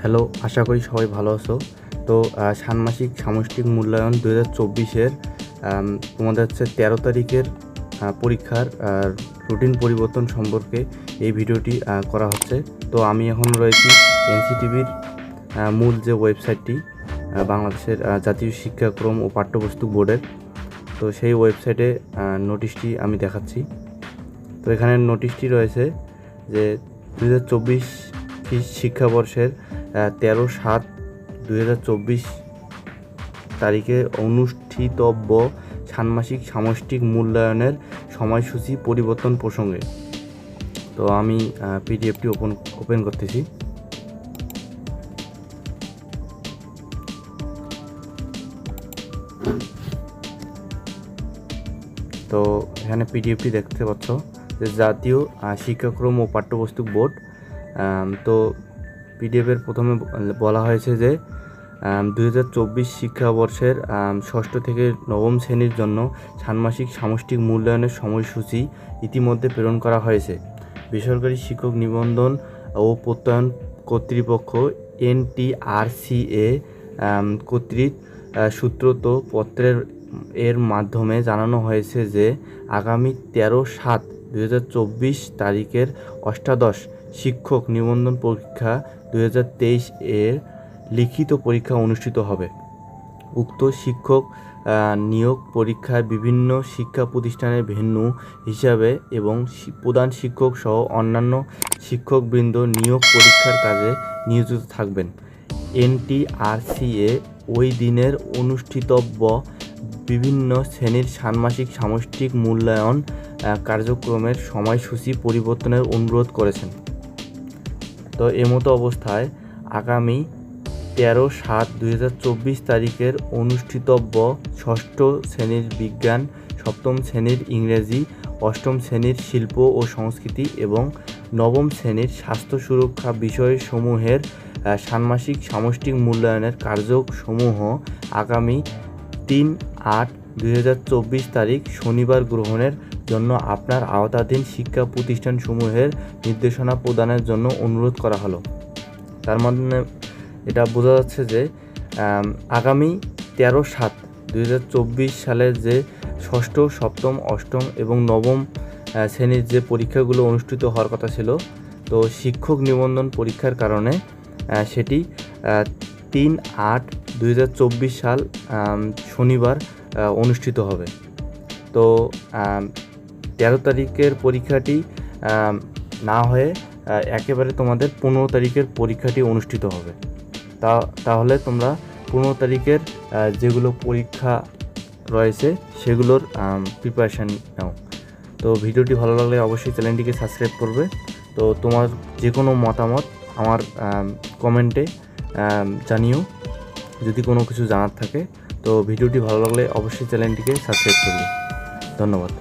Hello, আশা করি সবাই ভালো আছো। তো ষান্মাসিক সামষ্টিক মূল্যায়ন 2024-এর তোমাদের হচ্ছে 13 তারিখের পরীক্ষার রুটিন পরিবর্তন সম্পর্কে এই ভিডিওটি করা হচ্ছে। তো আমি এখন রয়েছি এনসিটিভির মূল যে ওয়েবসাইটটি বাংলাদেশের জাতীয় শিক্ষাক্রম ও পাঠ্যপুস্তক বোর্ডের, তো সেই ওয়েবসাইটে নোটিশটি আমি দেখাচ্ছি। তো এখানে নোটিশটি রয়েছে যে 2024 শিক্ষাবর্ষের 13/7/2024 তারিখে অনুষ্ঠিতব্য ষান্মাসিক সামষ্টিক মূল্যায়নের সময়সূচি পরিবর্তন প্রসঙ্গে। তো আমি পিডিএফটি ওপেন করতেছি। তো এখানে পিডিএফটি দেখতে পাচ্ছ যে জাতীয় শিক্ষাক্রম ও পাঠ্যপুস্তক বোর্ড। তো পিডিএফের প্রথমে বলা হয়েছে যে 2024 শিক্ষাবর্ষের ষষ্ঠ থেকে নবম শ্রেণীর জন্য ষান্মাসিক সামষ্টিক মূল্যায়নের সময়সূচি ইতিমধ্যে প্রেরণ করা হয়েছে। বেসরকারি শিক্ষক নিবন্ধন ও প্রত্যয়ন কর্তৃপক্ষ NTRCA কর্তৃক সূত্রত পত্রের মাধ্যমে জানানো হয়েছে যে আগামী 13/7/2024 তারিখের অষ্টাদশ শিক্ষক নিবন্ধন পরীক্ষা 2023 এর লিখিত পরীক্ষা অনুষ্ঠিত হবে। উক্ত শিক্ষক নিয়োগ পরীক্ষার বিভিন্ন শিক্ষা প্রতিষ্ঠানের ভেন্যু হিসাবে এবং প্রধান শিক্ষক সহ অন্যান্য শিক্ষকবৃন্দ নিয়োগ পরীক্ষার কাজে নিয়োজিত থাকবেন। NTRCA ওই দিনের অনুষ্ঠিতব্য বিভিন্ন শ্রেণীর ষান্মাসিক সামষ্টিক মূল্যায়ন কার্যক্রমের সময়সূচি পরিবর্তনের অনুরোধ করেছেন। তো এমতো অবস্থায় আগামী 13/7/2024 তারিখের অনুষ্ঠিতব্য ষষ্ঠ শ্রেণীর বিজ্ঞান, সপ্তম শ্রেণীর ইংরেজি, অষ্টম শ্রেণীর শিল্প ও সংস্কৃতি এবং নবম শ্রেণীর স্বাস্থ্য সুরক্ষা বিষয়সমূহের ষান্মাসিক সামষ্টিক মূল্যায়নের কার্যসমূহ আগামী 3/8/2024 তারিখ শনিবার গ্রহণের জন্য আপনার আওতাধীন শিক্ষা প্রতিষ্ঠানসমূহের নির্দেশনা প্রদানের জন্য অনুরোধ করা হলো। তার মানে এটা বোঝা যাচ্ছে যে আগামী 13/7/2024 সালের যে ষষ্ঠ, সপ্তম, অষ্টম এবং নবম শ্রেণীর যে পরীক্ষাগুলো অনুষ্ঠিত হওয়ার কথা ছিল, তো শিক্ষক নিবন্ধন পরীক্ষার কারণে সেটি 3/8/2024 সাল শনিবার অনুষ্ঠিত হবে। তো 13 তারিখের পরীক্ষাটি না হয়ে একেবারে তোমাদের 15 তারিখের পরীক্ষাটি অনুষ্ঠিত হবে। তাহলে তোমরা 15 তারিখের যেগুলো পরীক্ষা রয়েছে সেগুলোর প্রিপারেশান নাও। তো ভিডিওটি ভালো লাগলে অবশ্যই চ্যানেলটিকে সাবস্ক্রাইব করবে। তো তোমার যে কোনো মতামত আমার কমেন্টে জানিও যদি কোনো কিছু জানার থাকে। তো ভিডিওটি ভালো লাগলে অবশ্যই চ্যানেলটিকে সাবস্ক্রাইব করবে। ধন্যবাদ।